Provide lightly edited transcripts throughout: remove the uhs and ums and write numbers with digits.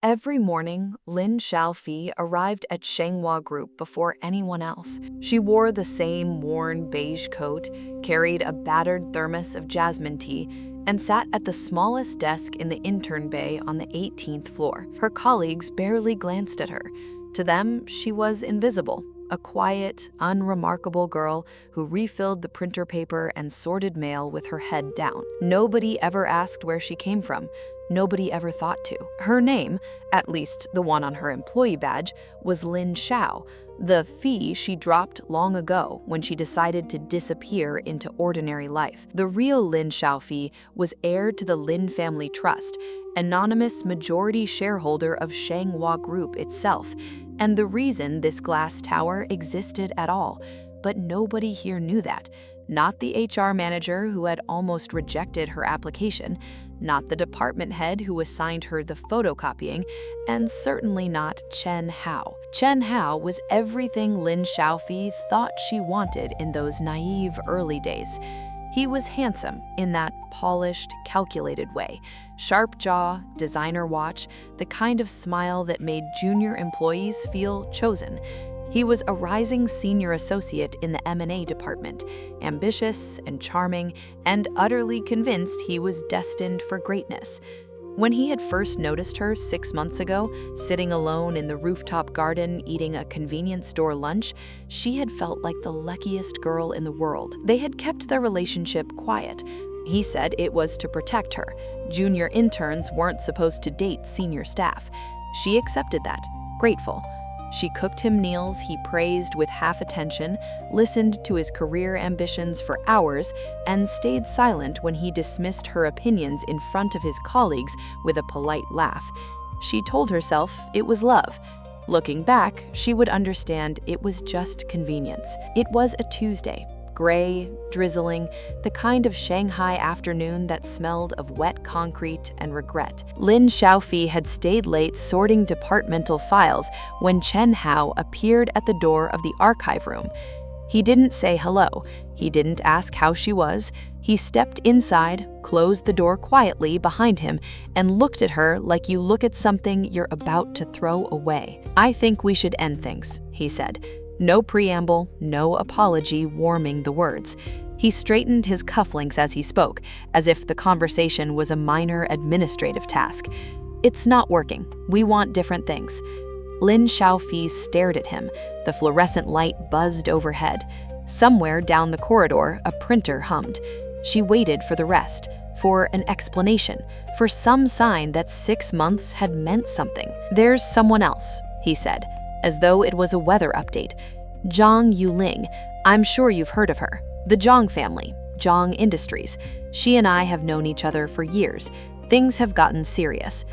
Every morning, Lin Xiaofei arrived at Shenghua Group before anyone else. She wore the same worn beige coat, carried a battered thermos of jasmine tea, and sat at the smallest desk in the intern bay on the 18th floor. Her colleagues barely glanced at her. To them, she was invisible, a quiet, unremarkable girl who refilled the printer paper and sorted mail with her head down. Nobody ever asked where she came from. Nobody ever thought to. Her name, at least the one on her employee badge, was Lin Xiao, the fee she dropped long ago when she decided to disappear into ordinary life. The real Lin Xiaofei was heir to the Lin family trust, anonymous majority shareholder of Shenghua Group itself, and the reason this glass tower existed at all. But nobody here knew that. Not the HR manager who had almost rejected her application, not the department head who assigned her the photocopying, and certainly not Chen Hao. Chen Hao was everything Lin Xiaofei thought she wanted in those naive early days. He was handsome in that polished, calculated way. Sharp jaw, designer watch, the kind of smile that made junior employees feel chosen. He was a rising senior associate in the M&A department, ambitious and charming, and utterly convinced he was destined for greatness. When he had first noticed her 6 months ago, sitting alone in the rooftop garden eating a convenience store lunch, she had felt like the luckiest girl in the world. They had kept their relationship quiet. He said it was to protect her. Junior interns weren't supposed to date senior staff. She accepted that, grateful. She cooked him meals he praised with half attention, listened to his career ambitions for hours, and stayed silent when he dismissed her opinions in front of his colleagues with a polite laugh. She told herself it was love. Looking back, she would understand it was just convenience. It was a Tuesday. Gray, drizzling, the kind of Shanghai afternoon that smelled of wet concrete and regret. Lin Xiaofei had stayed late sorting departmental files when Chen Hao appeared at the door of the archive room. He didn't say hello. He didn't ask how she was. He stepped inside, closed the door quietly behind him, and looked at her like you look at something you're about to throw away. "I think we should end things," he said. No preamble, no apology warming the words. He straightened his cufflinks as he spoke, as if the conversation was a minor administrative task. "It's not working. We want different things." Lin Xiaofei stared at him. The fluorescent light buzzed overhead. Somewhere down the corridor, a printer hummed. She waited for the rest, for an explanation, for some sign that 6 months had meant something. "There's someone else," he said, as though it was a weather update. "Zhang Yuling, I'm sure you've heard of her. The Zhang family, Zhang Industries. She and I have known each other for years. Things have gotten serious."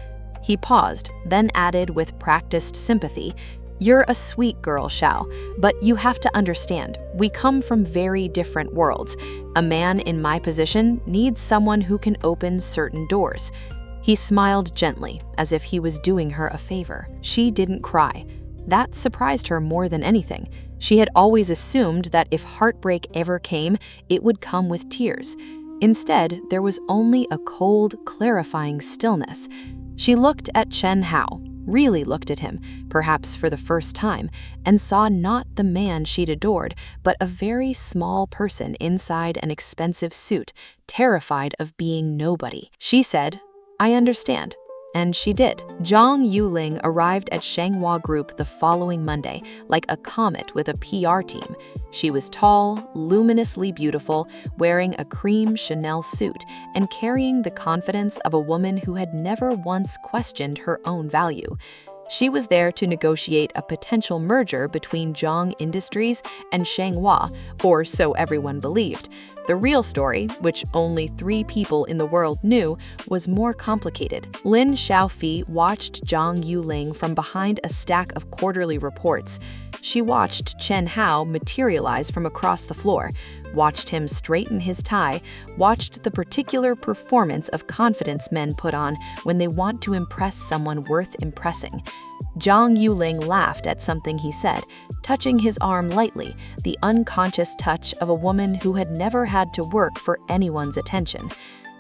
He paused, then added with practiced sympathy, "You're a sweet girl, Xiao, but you have to understand, we come from very different worlds. A man in my position needs someone who can open certain doors." He smiled gently, as if he was doing her a favor. She didn't cry. That surprised her more than anything. She had always assumed that if heartbreak ever came, it would come with tears. Instead, there was only a cold, clarifying stillness. She looked at Chen Hao, really looked at him, perhaps for the first time, and saw not the man she'd adored, but a very small person inside an expensive suit, terrified of being nobody. She said, "I understand." And she did. Zhang Yuling arrived at Shenghua Group the following Monday, like a comet with a PR team. She was tall, luminously beautiful, wearing a cream Chanel suit, and carrying the confidence of a woman who had never once questioned her own value. She was there to negotiate a potential merger between Zhang Industries and Shenghua, or so everyone believed. The real story, which only 3 people in the world knew, was more complicated. Lin Xiaofei watched Zhang Yuling from behind a stack of quarterly reports. She watched Chen Hao materialize from across the floor, watched him straighten his tie, watched the particular performance of confidence men put on when they want to impress someone worth impressing. Zhang Yuling laughed at something he said, touching his arm lightly, the unconscious touch of a woman who had never had to work for anyone's attention.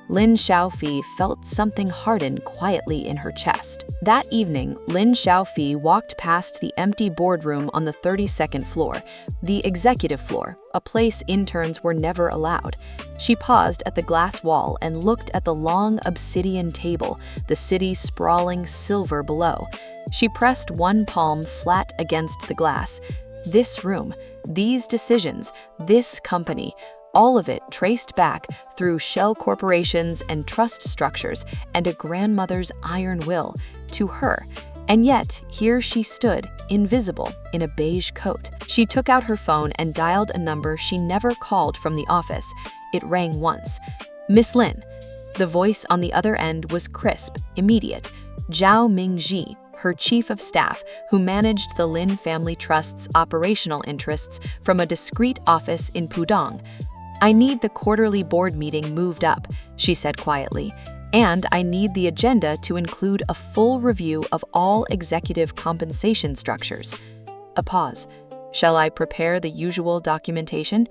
Lin Xiaofei felt something harden quietly in her chest. That evening, Lin Xiaofei walked past the empty boardroom on the 32nd floor, the executive floor, a place interns were never allowed. She paused at the glass wall and looked at the long obsidian table, the city sprawling silver below. She pressed one palm flat against the glass. This room, these decisions, this company, all of it traced back through shell corporations and trust structures and a grandmother's iron will to her. And yet, here she stood, invisible, in a beige coat. She took out her phone and dialed a number she never called from the office. It rang once. "Miss Lin." The voice on the other end was crisp, immediate. Zhao Mingji, her chief of staff, who managed the Lin family trust's operational interests from a discreet office in Pudong. "I need the quarterly board meeting moved up," she said quietly, "and I need the agenda to include a full review of all executive compensation structures." A pause. "Shall I prepare the usual documentation?"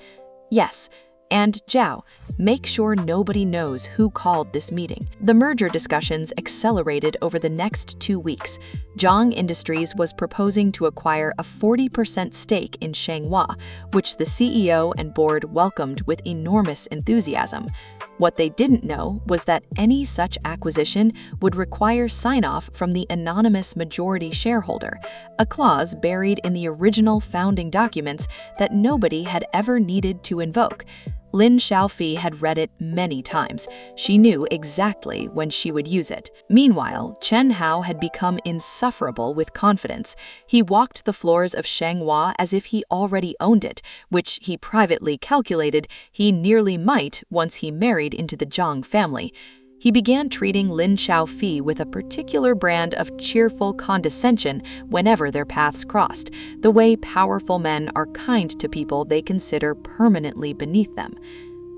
"Yes. And Zhao, make sure nobody knows who called this meeting." The merger discussions accelerated over the next 2 weeks. Zhang Industries was proposing to acquire a 40% stake in Shanghua, which the CEO and board welcomed with enormous enthusiasm. What they didn't know was that any such acquisition would require sign-off from the anonymous majority shareholder, a clause buried in the original founding documents that nobody had ever needed to invoke. Lin Xiaofei had read it many times. She knew exactly when she would use it. Meanwhile, Chen Hao had become insufferable with confidence. He walked the floors of Shanghua as if he already owned it, which he privately calculated he nearly might once he married into the Zhang family. He began treating Lin Xiaofei with a particular brand of cheerful condescension whenever their paths crossed, the way powerful men are kind to people they consider permanently beneath them.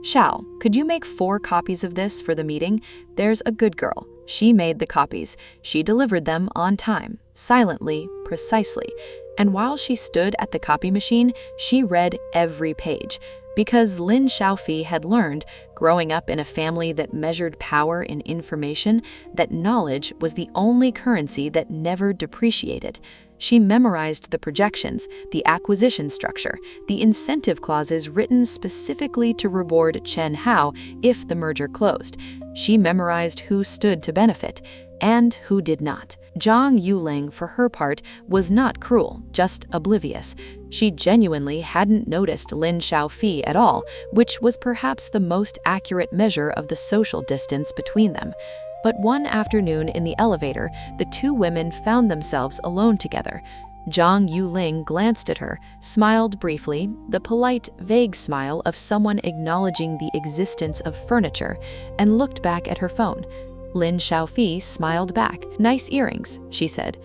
"Xiao, could you make 4 copies of this for the meeting? There's a good girl." She made the copies. She delivered them on time, silently, precisely. And while she stood at the copy machine, she read every page. Because Lin Xiaofei had learned, growing up in a family that measured power in information, that knowledge was the only currency that never depreciated. She memorized the projections, the acquisition structure, the incentive clauses written specifically to reward Chen Hao if the merger closed. She memorized who stood to benefit and who did not. Zhang Yuling, for her part, was not cruel, just oblivious. She genuinely hadn't noticed Lin Xiaofei at all, which was perhaps the most accurate measure of the social distance between them. But one afternoon in the elevator, the 2 women found themselves alone together. Zhang Yuling glanced at her, smiled briefly, the polite, vague smile of someone acknowledging the existence of furniture, and looked back at her phone. Lin Xiaofei smiled back. "Nice earrings," she said.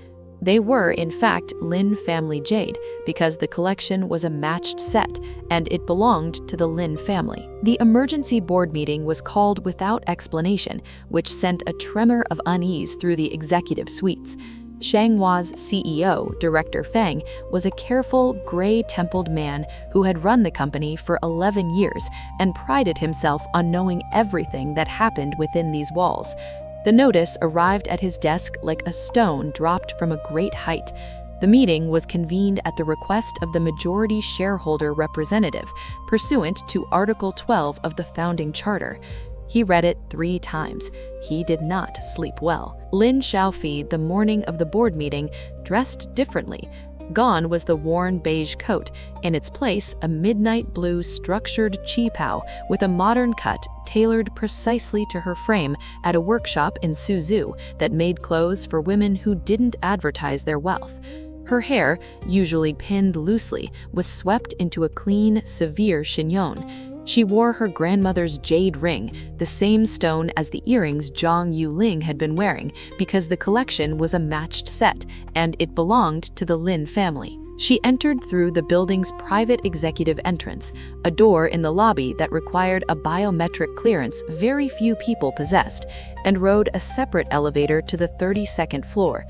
They were, in fact, Lin family jade, because the collection was a matched set, and it belonged to the Lin family. The emergency board meeting was called without explanation, which sent a tremor of unease through the executive suites. Shanghua's CEO, Director Feng, was a careful, gray-templed man who had run the company for 11 years and prided himself on knowing everything that happened within these walls. The notice arrived at his desk like a stone dropped from a great height. The meeting was convened at the request of the majority shareholder representative, pursuant to Article 12 of the founding charter. He read it 3 times. He did not sleep well. Lin Xiaofei, the morning of the board meeting, dressed differently. Gone was the worn beige coat. In its place, a midnight blue structured qipao with a modern cut tailored precisely to her frame at a workshop in Suzhou that made clothes for women who didn't advertise their wealth. Her hair, usually pinned loosely, was swept into a clean, severe chignon. She wore her grandmother's jade ring, the same stone as the earrings Zhang Yuling had been wearing, because the collection was a matched set, and it belonged to the Lin family. She entered through the building's private executive entrance, a door in the lobby that required a biometric clearance very few people possessed, and rode a separate elevator to the 32nd floor.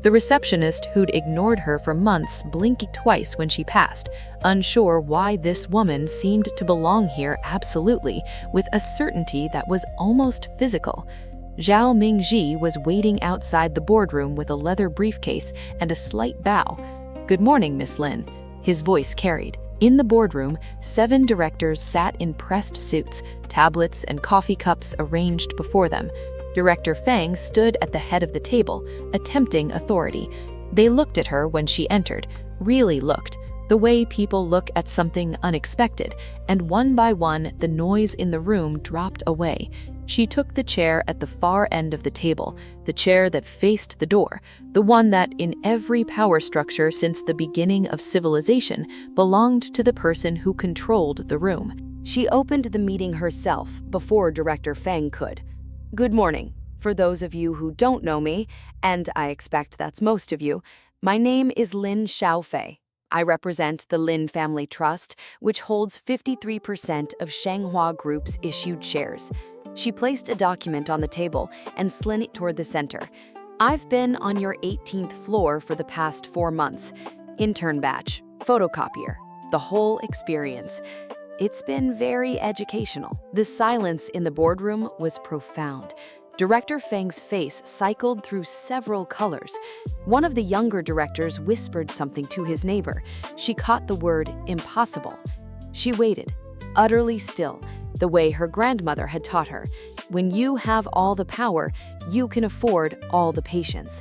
The receptionist, who'd ignored her for months, blinked twice when she passed, unsure why this woman seemed to belong here absolutely, with a certainty that was almost physical. Zhao Mingji was waiting outside the boardroom with a leather briefcase and a slight bow. "Good morning, Miss Lin," his voice carried. In the boardroom, 7 directors sat in pressed suits, tablets and coffee cups arranged before them. Director Feng stood at the head of the table, attempting authority. They looked at her when she entered, really looked, the way people look at something unexpected, and one by one the noise in the room dropped away. She took the chair at the far end of the table, the chair that faced the door, the one that, in every power structure since the beginning of civilization, belonged to the person who controlled the room. She opened the meeting herself before Director Feng could. "Good morning. For those of you who don't know me, and I expect that's most of you, my name is Lin Xiaofei. I represent the Lin Family Trust, which holds 53% of Shanghua Group's issued shares." She placed a document on the table and slid it toward the center. "I've been on your 18th floor for the past 4 months. Intern batch, photocopier, the whole experience. It's been very educational." The silence in the boardroom was profound. Director Feng's face cycled through several colors. One of the younger directors whispered something to his neighbor. She caught the word impossible. She waited, utterly still, the way her grandmother had taught her. When you have all the power, you can afford all the patience.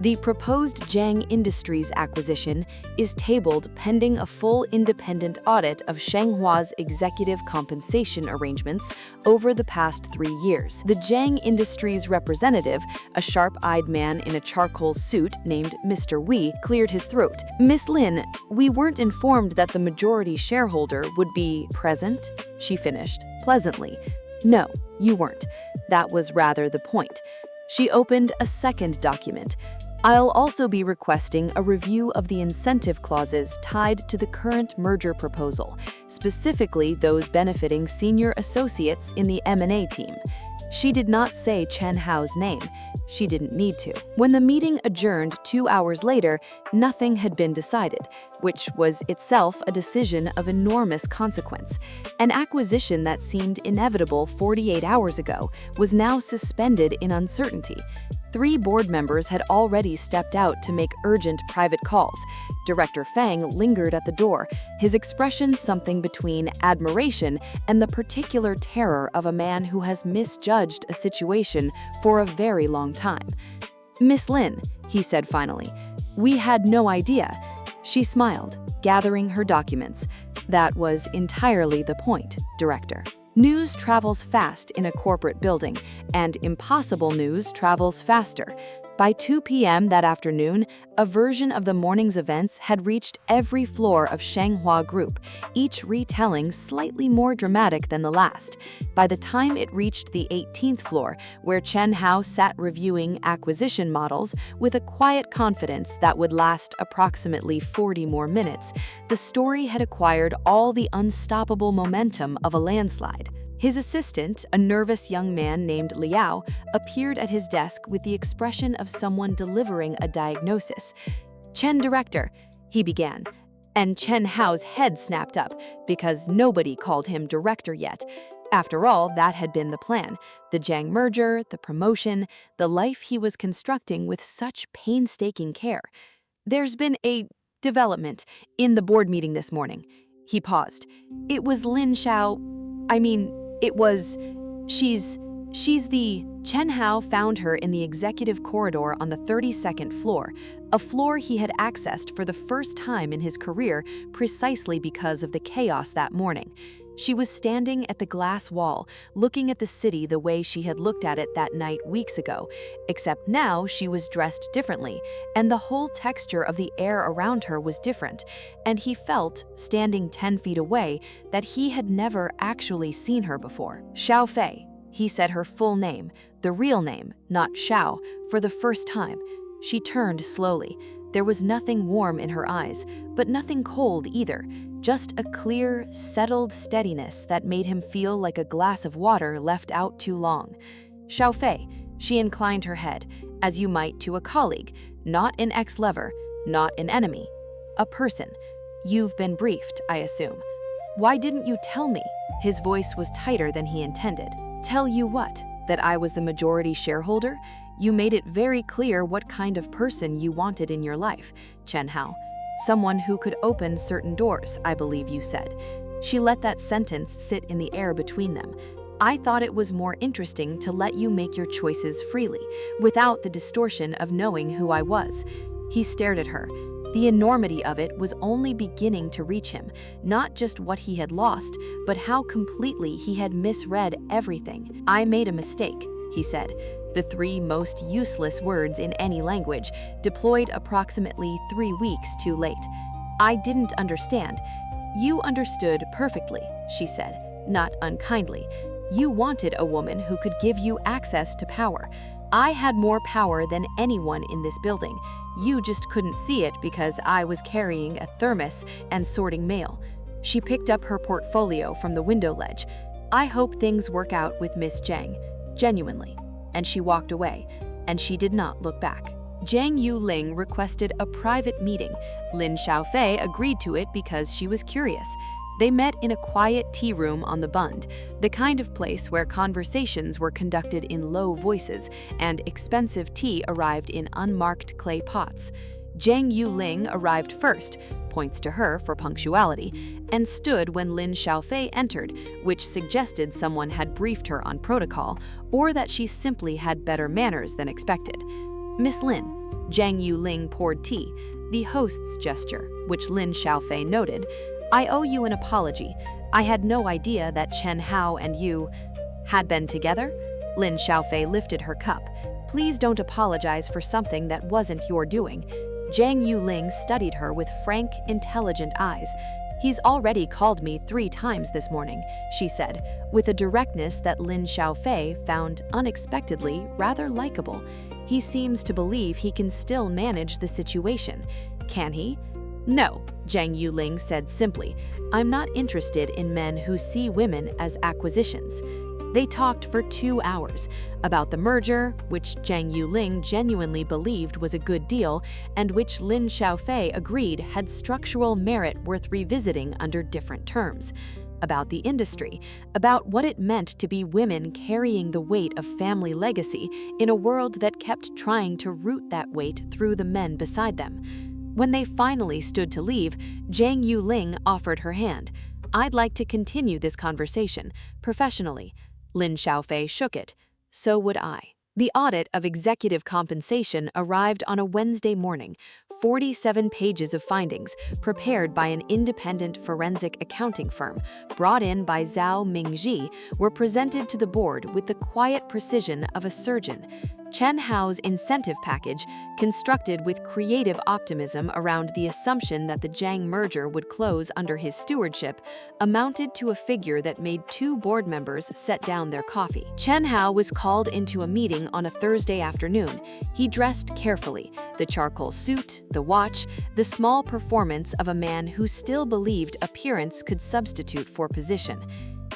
The proposed Jiang Industries acquisition is tabled pending a full independent audit of Shenghua's executive compensation arrangements over the past 3 years. The Jiang Industries representative, a sharp-eyed man in a charcoal suit named Mr. Wei, cleared his throat. "Miss Lin, we weren't informed that the majority shareholder would be present," she finished, pleasantly. "No, you weren't. That was rather the point." She opened a second document. "I'll also be requesting a review of the incentive clauses tied to the current merger proposal, specifically those benefiting senior associates in the M&A team." She did not say Chen Hao's name. She didn't need to. When the meeting adjourned 2 hours later, nothing had been decided, which was itself a decision of enormous consequence. An acquisition that seemed inevitable 48 hours ago was now suspended in uncertainty. 3 board members had already stepped out to make urgent private calls. Director Feng lingered at the door, his expression something between admiration and the particular terror of a man who has misjudged a situation for a very long time. "Miss Lin," he said finally, "we had no idea." She smiled, gathering her documents. "That was entirely the point, Director. News travels fast in a corporate building, and impossible news travels faster." By 2 p.m. that afternoon, a version of the morning's events had reached every floor of Shanghua Group, each retelling slightly more dramatic than the last. By the time it reached the 18th floor, where Chen Hao sat reviewing acquisition models with a quiet confidence that would last approximately 40 more minutes, the story had acquired all the unstoppable momentum of a landslide. His assistant, a nervous young man named Liao, appeared at his desk with the expression of someone delivering a diagnosis. "Chen Director," he began, and Chen Hao's head snapped up because nobody called him director yet. After all, that had been the plan. The Jiang merger, the promotion, the life he was constructing with such painstaking care. "There's been a development in the board meeting this morning." He paused. "It was Lin Xiao. She's the..." Chen Hao found her in the executive corridor on the 32nd floor, a floor he had accessed for the first time in his career precisely because of the chaos that morning. She was standing at the glass wall, looking at the city the way she had looked at it that night weeks ago, except now she was dressed differently, and the whole texture of the air around her was different, and he felt, standing 10 feet away, that he had never actually seen her before. "Xiaofei," he said her full name, the real name, not Xiao, for the first time. She turned slowly. There was nothing warm in her eyes, but nothing cold either. Just a clear, settled steadiness that made him feel like a glass of water left out too long. "Xiaofei," she inclined her head, as you might to a colleague, Not an ex-lover, not an enemy. A person. You've been briefed, I assume. Why didn't you tell me? His voice was tighter than he intended. Tell you what? That I was the majority shareholder? You made it very clear what kind of person you wanted in your life, Chen Hao. Someone who could open certain doors, I believe you said. She let that sentence sit in the air between them. I thought it was more interesting to let you make your choices freely, without the distortion of knowing who I was. He stared at her. The enormity of it was only beginning to reach him, not just what he had lost, but how completely he had misread everything. I made a mistake, he said. The 3 most useless words in any language, deployed approximately 3 weeks too late. I didn't understand. You understood perfectly, she said, not unkindly. You wanted a woman who could give you access to power. I had more power than anyone in this building. You just couldn't see it because I was carrying a thermos and sorting mail. She picked up her portfolio from the window ledge. I hope things work out with Miss Zhang, genuinely. And she walked away, and she did not look back. Zhang Yuling requested a private meeting. Lin Xiaofei agreed to it because she was curious. They met in a quiet tea room on the Bund, the kind of place where conversations were conducted in low voices and expensive tea arrived in unmarked clay pots. Zhang Yuling arrived first, points to her for punctuality, and stood when Lin Xiaofei entered, which suggested someone had briefed her on protocol or that she simply had better manners than expected. Miss Lin, Zhang Yuling poured tea, the host's gesture, which Lin Xiaofei noted. I owe you an apology. I had no idea that Chen Hao and you had been together. Lin Xiaofei lifted her cup. Please don't apologize for something that wasn't your doing. Zhang Yuling studied her with frank, intelligent eyes. He's already called me 3 times this morning, she said, with a directness that Lin Xiaofei found unexpectedly rather likable. He seems to believe he can still manage the situation. Can he? No, Zhang Yuling said simply. I'm not interested in men who see women as acquisitions. They talked for 2 hours about the merger, which Zhang Yuling genuinely believed was a good deal, and which Lin Xiaofei agreed had structural merit worth revisiting under different terms. About the industry, about what it meant to be women carrying the weight of family legacy in a world that kept trying to root that weight through the men beside them. When they finally stood to leave, Zhang Yuling offered her hand. I'd like to continue this conversation, professionally. Lin Xiaofei shook it. So would I. The audit of executive compensation arrived on a Wednesday morning. 47 pages of findings, prepared by an independent forensic accounting firm, brought in by Zhao Mingji, were presented to the board with the quiet precision of a surgeon. Chen Hao's incentive package, constructed with creative optimism around the assumption that the Zhang merger would close under his stewardship, amounted to a figure that made 2 board members set down their coffee. Chen Hao was called into a meeting on a Thursday afternoon. He dressed carefully, the charcoal suit, the watch, the small performance of a man who still believed appearance could substitute for position.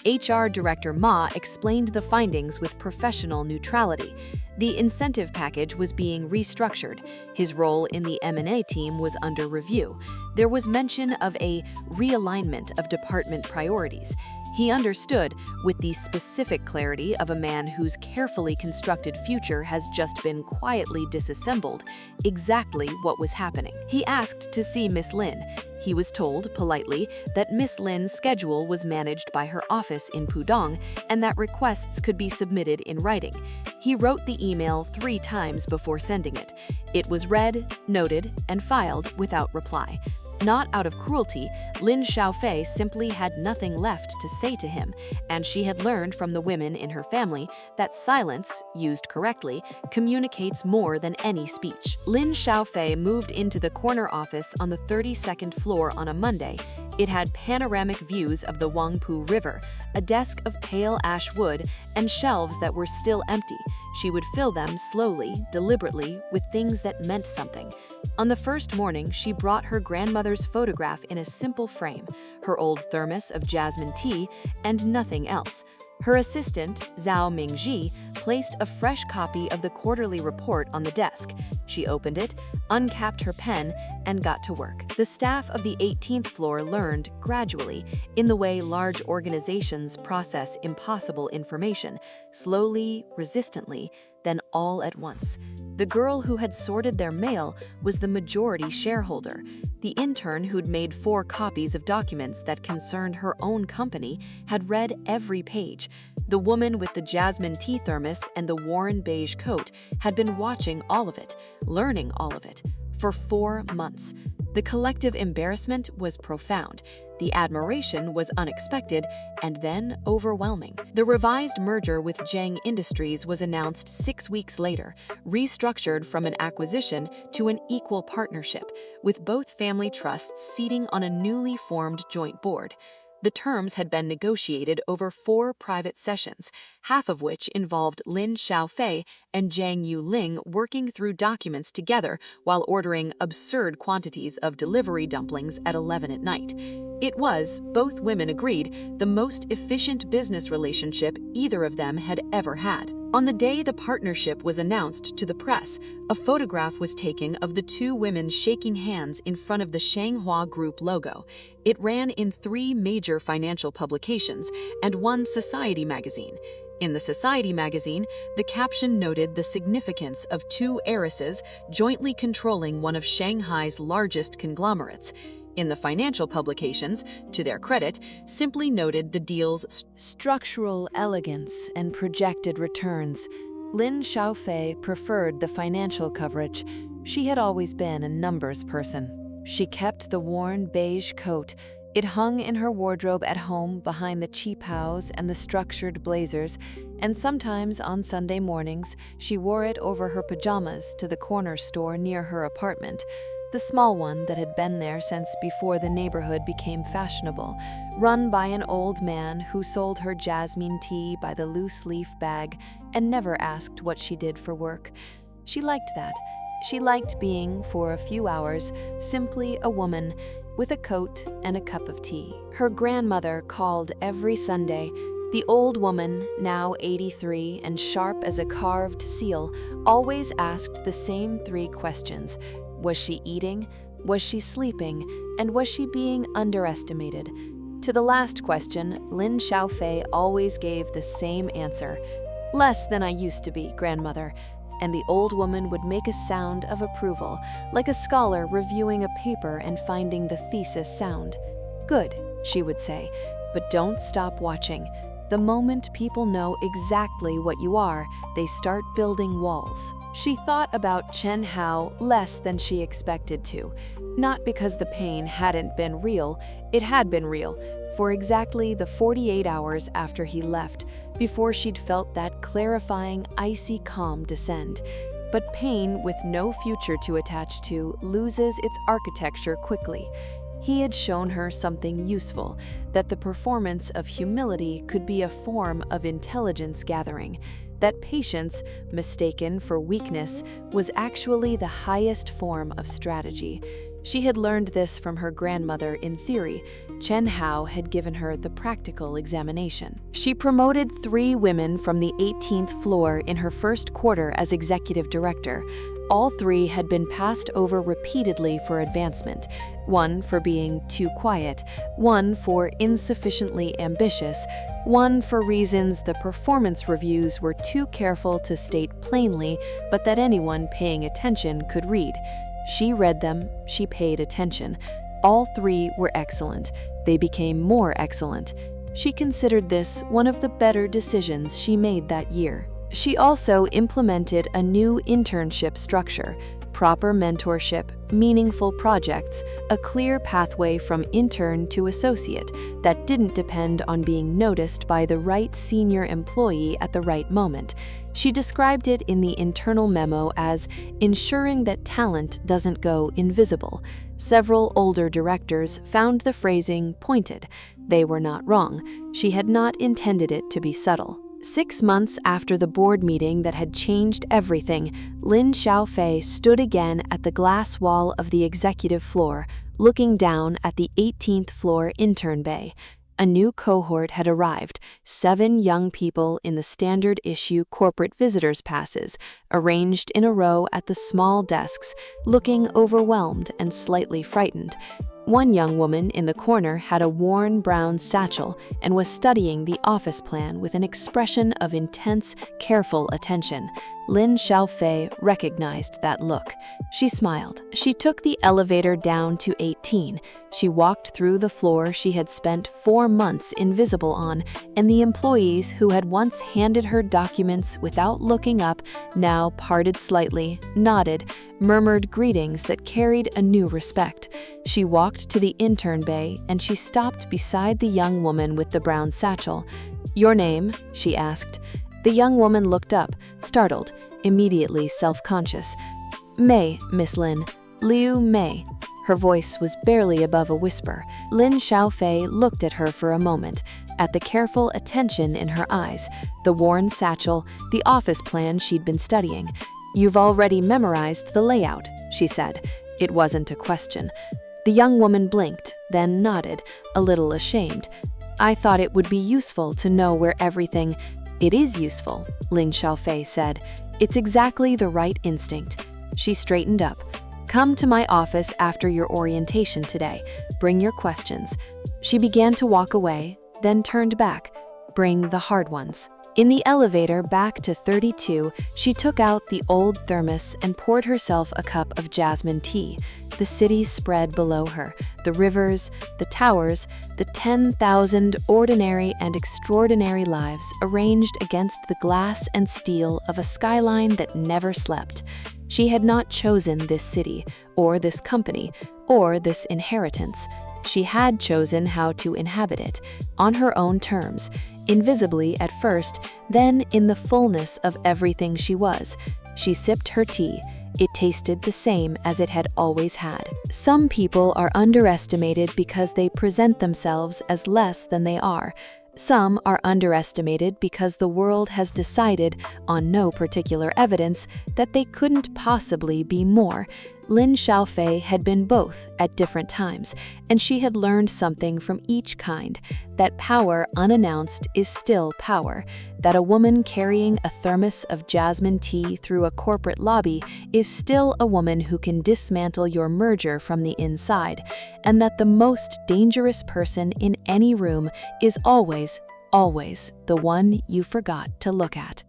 HR Director Ma explained the findings with professional neutrality. The incentive package was being restructured. His role in the M&A team was under review. There was mention of a realignment of department priorities. He understood, with the specific clarity of a man whose carefully constructed future has just been quietly disassembled, exactly what was happening. He asked to see Miss Lin. He was told, politely, that Miss Lin's schedule was managed by her office in Pudong and that requests could be submitted in writing. He wrote the email 3 times before sending it. It was read, noted, and filed without reply. Not out of cruelty, Lin Xiaofei simply had nothing left to say to him, and she had learned from the women in her family that silence, used correctly, communicates more than any speech. Lin Xiaofei moved into the corner office on the 32nd floor on a Monday. It had panoramic views of the Huangpu River, a desk of pale ash wood, and shelves that were still empty. She would fill them slowly, deliberately, with things that meant something. On the first morning, she brought her grandmother's photograph in a simple frame, her old thermos of jasmine tea, and nothing else. Her assistant, Zhao Mingji, placed a fresh copy of the quarterly report on the desk. She opened it, uncapped her pen, and got to work. The staff of the 18th floor learned, gradually, in the way large organizations process impossible information, slowly, resistantly, then all at once. The girl who had sorted their mail was the majority shareholder. The intern who'd made 4 copies of documents that concerned her own company had read every page. The woman with the jasmine tea thermos and the worn beige coat had been watching all of it, learning all of it, for 4 months. The collective embarrassment was profound. The admiration was unexpected and then overwhelming. The revised merger with Zheng Industries was announced 6 weeks later, restructured from an acquisition to an equal partnership, with both family trusts seating on a newly formed joint board. The terms had been negotiated over 4 private sessions, half of which involved Lin Xiaofei and Zhang Yuling working through documents together while ordering absurd quantities of delivery dumplings at 11 at night. It was, both women agreed, the most efficient business relationship either of them had ever had. On the day the partnership was announced to the press, a photograph was taken of the 2 women shaking hands in front of the Shanghua Group logo. It ran in 3 major financial publications and 1 society magazine. In the Society magazine, the caption noted the significance of 2 heiresses jointly controlling one of Shanghai's largest conglomerates. In the financial publications, to their credit, simply noted the deal's structural elegance and projected returns. Lin Xiaofei preferred the financial coverage. She had always been a numbers person. She kept the worn beige coat. It hung in her wardrobe at home behind the qipaos and the structured blazers, and sometimes on Sunday mornings she wore it over her pajamas to the corner store near her apartment. The small one that had been there since before the neighborhood became fashionable, run by an old man who sold her jasmine tea by the loose-leaf bag and never asked what she did for work. She liked that. She liked being, for a few hours, simply a woman with a coat and a cup of tea. Her grandmother called every Sunday. The old woman, now 83 and sharp as a carved seal, always asked the same 3 questions. Was she eating? Was she sleeping? And was she being underestimated? To the last question, Lin Xiaofei always gave the same answer. Less than I used to be, grandmother. And the old woman would make a sound of approval, like a scholar reviewing a paper and finding the thesis sound. Good, she would say, but don't stop watching. The moment people know exactly what you are, they start building walls. She thought about Chen Hao less than she expected to. Not because the pain hadn't been real, it had been real, for exactly the 48 hours after he left, before she'd felt that clarifying, icy calm descend. But pain with no future to attach to loses its architecture quickly. He had shown her something useful, that the performance of humility could be a form of intelligence gathering, that patience, mistaken for weakness, was actually the highest form of strategy. She had learned this from her grandmother in theory. Chen Hao had given her the practical examination. She promoted 3 women from the 18th floor in her first quarter as executive director. All 3 had been passed over repeatedly for advancement, 1 for being too quiet, 1 for insufficiently ambitious, 1 for reasons the performance reviews were too careful to state plainly, but that anyone paying attention could read. She read them, she paid attention. All 3 were excellent. They became more excellent. She considered this one of the better decisions she made that year. She also implemented a new internship structure, proper mentorship, meaningful projects, a clear pathway from intern to associate that didn't depend on being noticed by the right senior employee at the right moment. She described it in the internal memo as ensuring that talent doesn't go invisible. Several older directors found the phrasing pointed. They were not wrong. She had not intended it to be subtle. 6 months after the board meeting that had changed everything, Lin Xiaofei stood again at the glass wall of the executive floor, looking down at the 18th floor intern bay. A new cohort had arrived, 7 young people in the standard issue corporate visitors passes, arranged in a row at the small desks, looking overwhelmed and slightly frightened. One young woman in the corner had a worn brown satchel and was studying the office plan with an expression of intense, careful attention. Lin Xiaofei recognized that look. She smiled. She took the elevator down to 18. She walked through the floor she had spent 4 months invisible on, and the employees who had once handed her documents without looking up now parted slightly, nodded, murmured greetings that carried a new respect. She walked to the intern bay and she stopped beside the young woman with the brown satchel. "Your name?" she asked. The young woman looked up, startled, immediately self-conscious. "May, Miss Lin. Liu May." Her voice was barely above a whisper. Lin Xiaofei looked at her for a moment, at the careful attention in her eyes, the worn satchel, the office plan she'd been studying. "You've already memorized the layout," she said. It wasn't a question. The young woman blinked, then nodded, a little ashamed. "I thought it would be useful to know where everything—" "It is useful," Lin Xiaofei said. "It's exactly the right instinct." She straightened up. "Come to my office after your orientation today. Bring your questions." She began to walk away, then turned back. "Bring the hard ones." In the elevator back to 32, she took out the old thermos and poured herself a cup of jasmine tea. The city spread below her, the rivers, the towers, the 10,000 ordinary and extraordinary lives arranged against the glass and steel of a skyline that never slept. She had not chosen this city, or this company, or this inheritance. She had chosen how to inhabit it, on her own terms, invisibly at first, then in the fullness of everything she was. She sipped her tea. It tasted the same as it had always had. Some people are underestimated because they present themselves as less than they are. Some are underestimated because the world has decided, on no particular evidence, that they couldn't possibly be more. Lin Xiaofei had been both at different times, and she had learned something from each kind, that power unannounced is still power, that a woman carrying a thermos of jasmine tea through a corporate lobby is still a woman who can dismantle your merger from the inside, and that the most dangerous person in any room is always, always the one you forgot to look at.